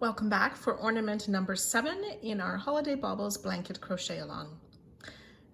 Welcome back for ornament number 7 in our Holiday Baubles blanket crochet along.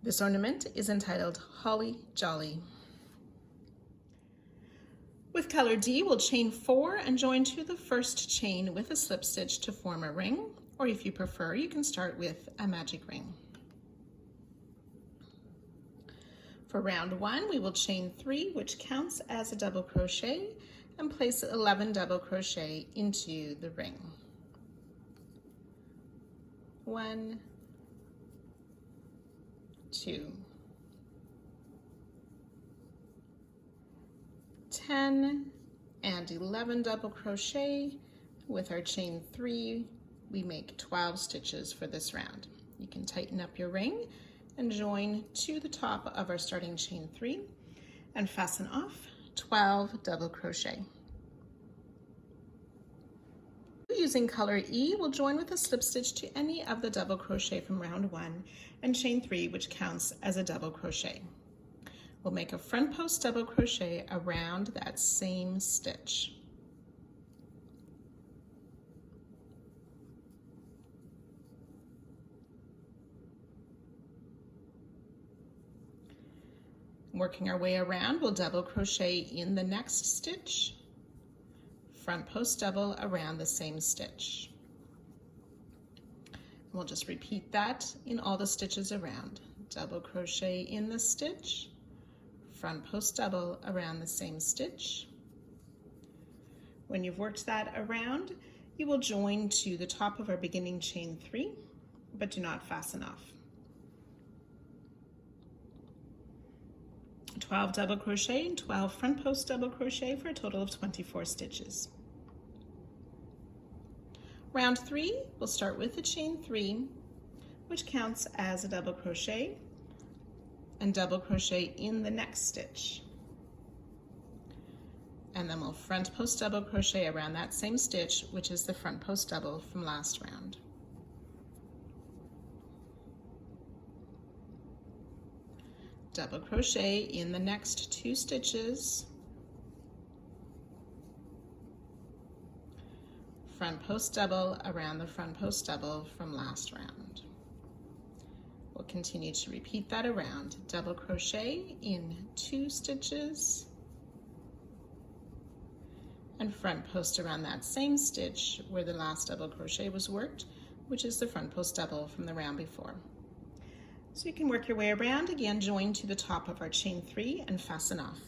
This ornament is entitled Holly Jolly. With color D, we'll chain 4 and join to the first chain with a slip stitch to form a ring, or if you prefer, you can start with a magic ring. For round 1, we will chain 3, which counts as a double crochet, and place 11 double crochet into the ring. 1, 2, 10, and 11 double crochet. With our chain 3, we make 12 stitches for this round. You can tighten up your ring and join to the top of our starting chain 3 and fasten off 12 double crochet. Using color E, we'll join with a slip stitch to any of the double crochet from round 1 and chain 3, which counts as a double crochet. We'll make a front post double crochet around that same stitch. Working our way around, we'll double crochet in the next stitch, front post double around the same stitch. We'll just repeat that in all the stitches around. Double crochet in the stitch, front post double around the same stitch. When you've worked that around, you will join to the top of our beginning chain 3, but do not fasten off. 12 double crochet and 12 front post double crochet for a total of 24 stitches. Round 3, we'll start with the chain 3, which counts as a double crochet, and double crochet in the next stitch. And then we'll front post double crochet around that same stitch, which is the front post double from last round. Double crochet in the next 2 stitches, front post double around the front post double from last round. We'll continue to repeat that around. Double crochet in 2 stitches and front post around that same stitch where the last double crochet was worked, which is the front post double from the round before. So you can work your way around, again join to the top of our chain 3 and fasten off.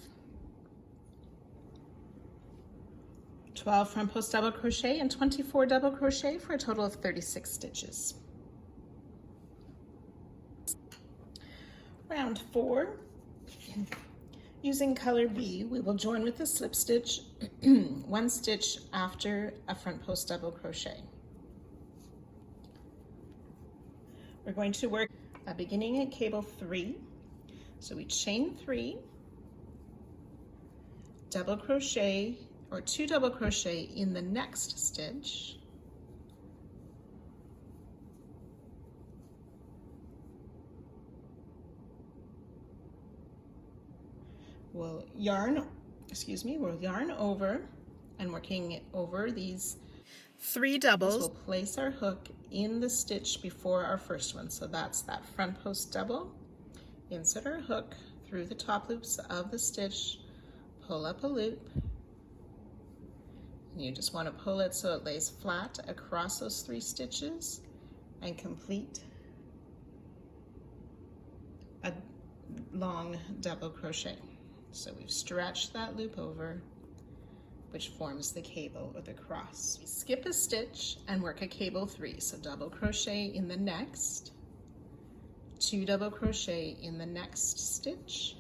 12 front post double crochet and 24 double crochet for a total of 36 stitches. Round 4, using color B, we will join with a slip stitch 1 stitch after a front post double crochet. We're going to work beginning at cable 3, so we chain 3, double crochet or 2 double crochet in the next stitch, we'll yarn over, and working over these 3 doubles, we'll place our hook in the stitch before our first one. So that's that front post double. Insert our hook through the top loops of the stitch, pull up a loop, and you just want to pull it so it lays flat across those 3 stitches and complete a long double crochet. So we've stretched that loop over, which forms the cable or the cross. We skip a stitch and work a cable 3. So double crochet in the next, 2 double crochet in the next stitch.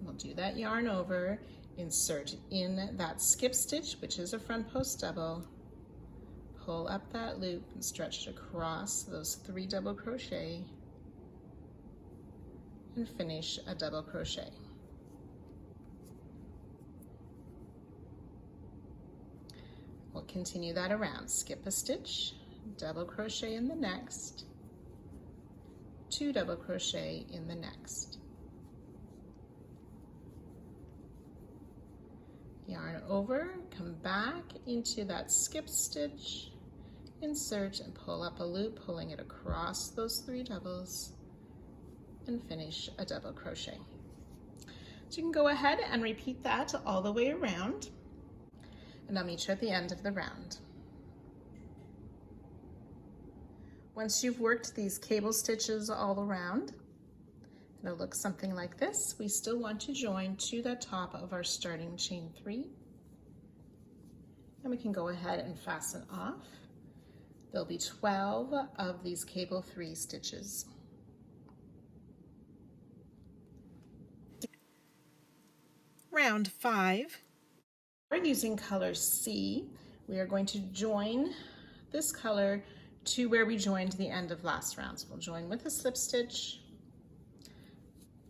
We'll do that yarn over, insert in that skip stitch, which is a front post double, pull up that loop and stretch it across those 3 double crochet and finish a double crochet. We'll continue that around. Skip a stitch, double crochet in the next, 2 double crochet in the next. yarn over, come back into that skip stitch, insert and pull up a loop, pulling it across those 3 doubles, and finish a double crochet. So you can go ahead and repeat that all the way around, and I'll meet you at the end of the round. Once you've worked these cable stitches all around, it'll look something like this. We still want to join to the top of our starting chain 3, and we can go ahead and fasten off. There'll be 12 of these cable 3 stitches. Round 5. We're using color C. We are going to join this color to where we joined the end of last round. So we'll join with a slip stitch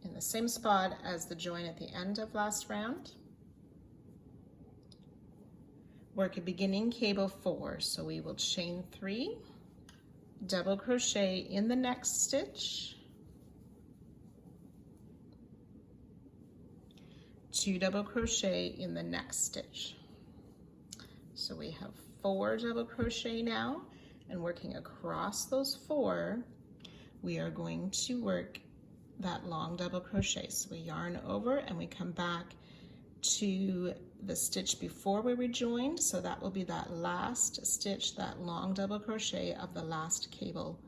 in the same spot as the join at the end of last round. Work a beginning cable 4, so we will chain 3, double crochet in the next stitch, 2 double crochet in the next stitch. So we have 4 double crochet now, and working across those 4, we are going to work that long double crochet. So we yarn over and we come back to the stitch before where we joined, so that will be that last stitch, that long double crochet of the last cable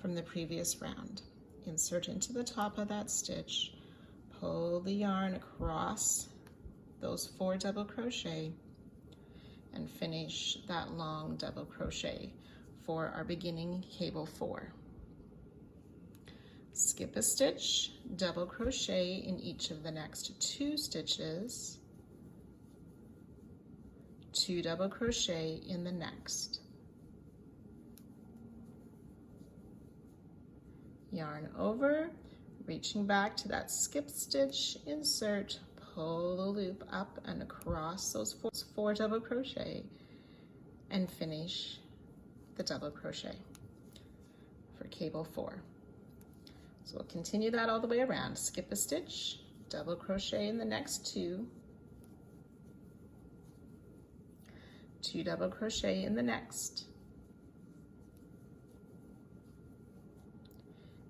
from the previous round. Insert into the top of that stitch, pull the yarn across those 4 double crochet, and finish that long double crochet for our beginning cable 4. Skip a stitch, double crochet in each of the next 2 stitches, 2 double crochet in the next. Yarn over, reaching back to that skip stitch, insert, pull the loop up and across those 4 double crochet, and finish the double crochet for cable 4. So we'll continue that all the way around. Skip a stitch, double crochet in the next 2, 2 double crochet in the next,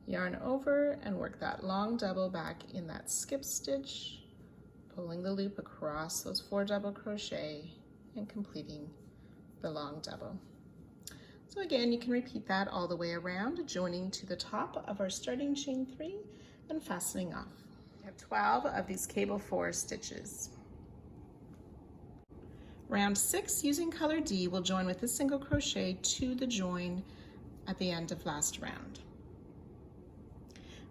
yarn over and work that long double back in that skip stitch, pulling the loop across those 4 double crochet and completing the long double. So again, you can repeat that all the way around, joining to the top of our starting chain 3 and fastening off. We have 12 of these cable 4 stitches. Round 6, using color D, we'll join with a single crochet to the join at the end of last round.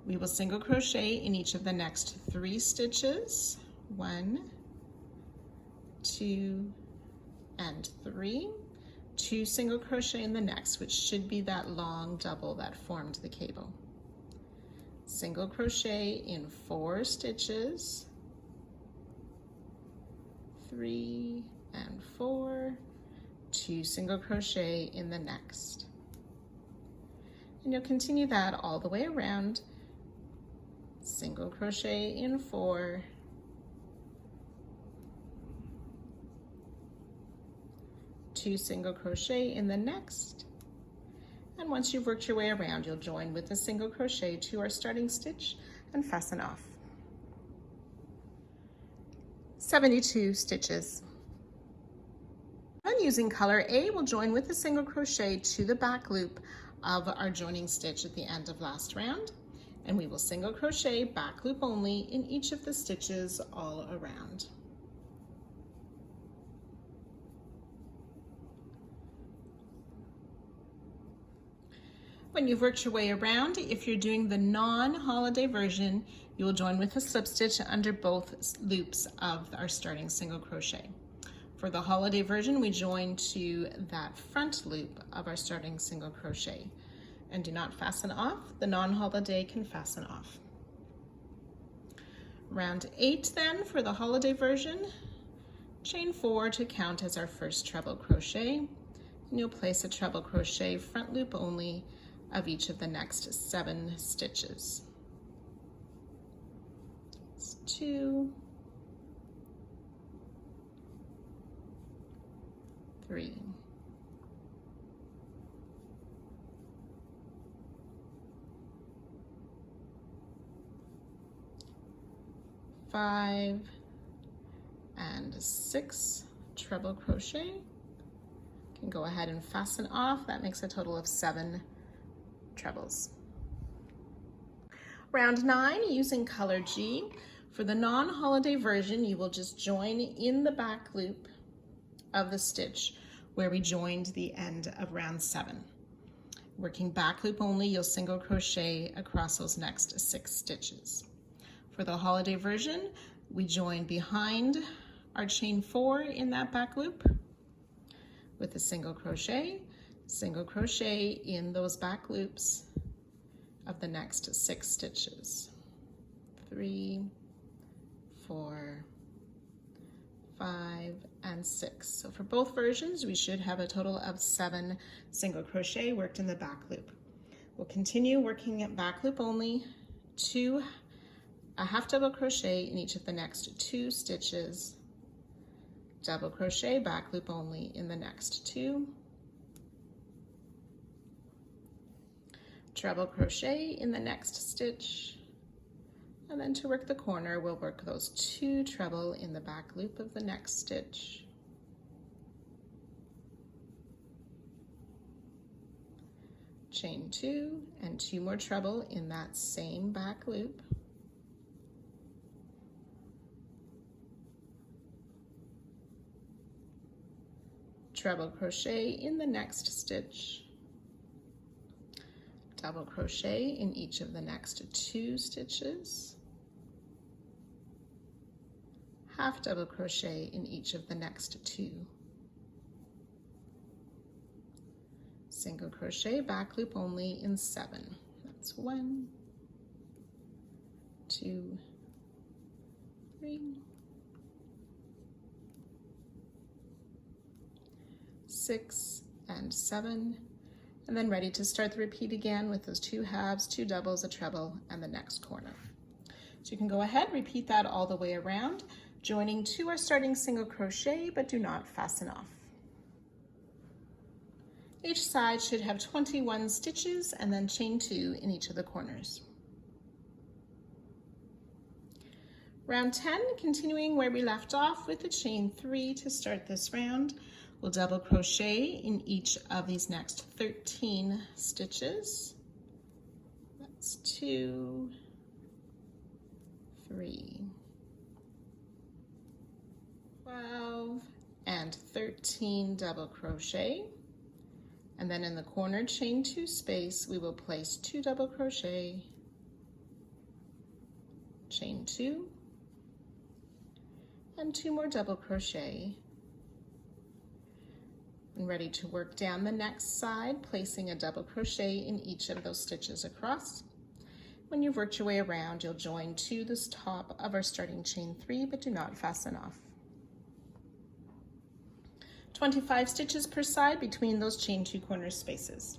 We will single crochet in each of the next 3 stitches, 1, 2, and 3. 2 single crochet in the next, which should be that long double that formed the cable. Single crochet in 4 stitches, 3 and 4, 2 single crochet in the next. And you'll continue that all the way around. Single crochet in 4, 2 single crochet in the next, and once you've worked your way around, you'll join with a single crochet to our starting stitch and fasten off. 72 stitches. And using color A, we'll join with a single crochet to the back loop of our joining stitch at the end of last round, and we will single crochet back loop only in each of the stitches all around. When you've worked your way around, if you're doing the non-holiday version, you will join with a slip stitch under both loops of our starting single crochet. For the holiday version, we join to that front loop of our starting single crochet and do not fasten off. The non-holiday can fasten off. Round 8 then, for the holiday version, chain 4 to count as our first treble crochet, and you'll place a treble crochet front loop only of each of the next 7 stitches. It's 2, 3, 5 and 6 treble crochet. You can go ahead and fasten off. That makes a total of 7 trebles. Round 9 using color G. For the non-holiday version, you will just join in the back loop of the stitch where we joined the end of round 7. Working back loop only, you'll single crochet across those next 6 stitches. For the holiday version, we join behind our chain 4 in that back loop with a single crochet in those back loops of the next 6 stitches. 3, 4, 5, and 6. So for both versions, we should have a total of 7 single crochet worked in the back loop. We'll continue working at back loop only, a half double crochet in each of the next 2 stitches, double crochet, back loop only in the next 2, treble crochet in the next stitch, and then to work the corner, we'll work those 2 treble in the back loop of the next stitch, chain 2 and 2 more treble in that same back loop, treble crochet in the next stitch, double crochet in each of the next 2 stitches, half double crochet in each of the next 2, single crochet, back loop only in 7. That's 1, 2, 3, 6 and 7, and then ready to start the repeat again with those 2 halves, 2 doubles, a treble, and the next corner. So you can go ahead, repeat that all the way around, joining to our starting single crochet, but do not fasten off. Each side should have 21 stitches and then chain 2 in each of the corners. Round 10, continuing where we left off with the chain 3 to start this round. We'll double crochet in each of these next 13 stitches. That's 2, 3, 12, and 13 double crochet. And then in the corner chain 2 space, we will place 2 double crochet, chain 2, and 2 more double crochet, and ready to work down the next side, placing a double crochet in each of those stitches across. When you've worked your way around, you'll join to this top of our starting chain 3, but do not fasten off. 25 stitches per side between those chain 2 corner spaces.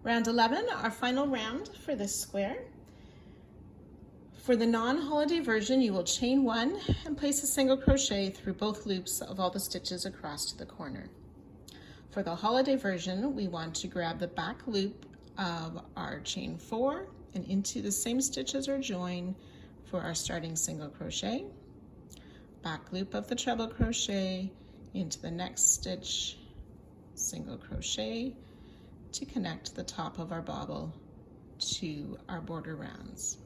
Round 11, our final round for this square. For the non-holiday version, you will chain 1 and place a single crochet through both loops of all the stitches across to the corner. For the holiday version, we want to grab the back loop of our chain 4 and into the same stitch as our join for our starting single crochet, back loop of the treble crochet into the next stitch, single crochet to connect the top of our bauble to our border rounds.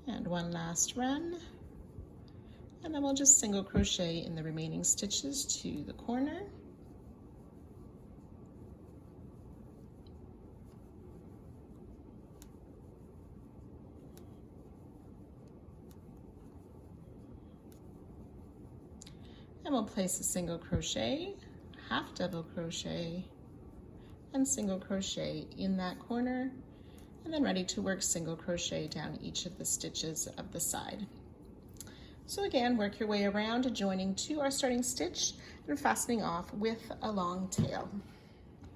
And one last run, and then we'll just single crochet in the remaining stitches to the corner. And we'll place a single crochet, half double crochet, and single crochet in that corner, and then ready to work single crochet down each of the stitches of the side. So again, work your way around, joining to our starting stitch and fastening off with a long tail.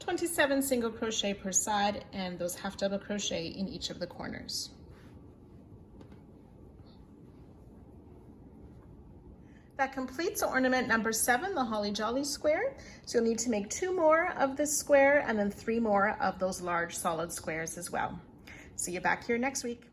27 single crochet per side, and those half double crochet in each of the corners. That completes ornament number 7, the Holly Jolly square. So you'll need to make 2 more of this square and then 3 more of those large solid squares as well. See you back here next week.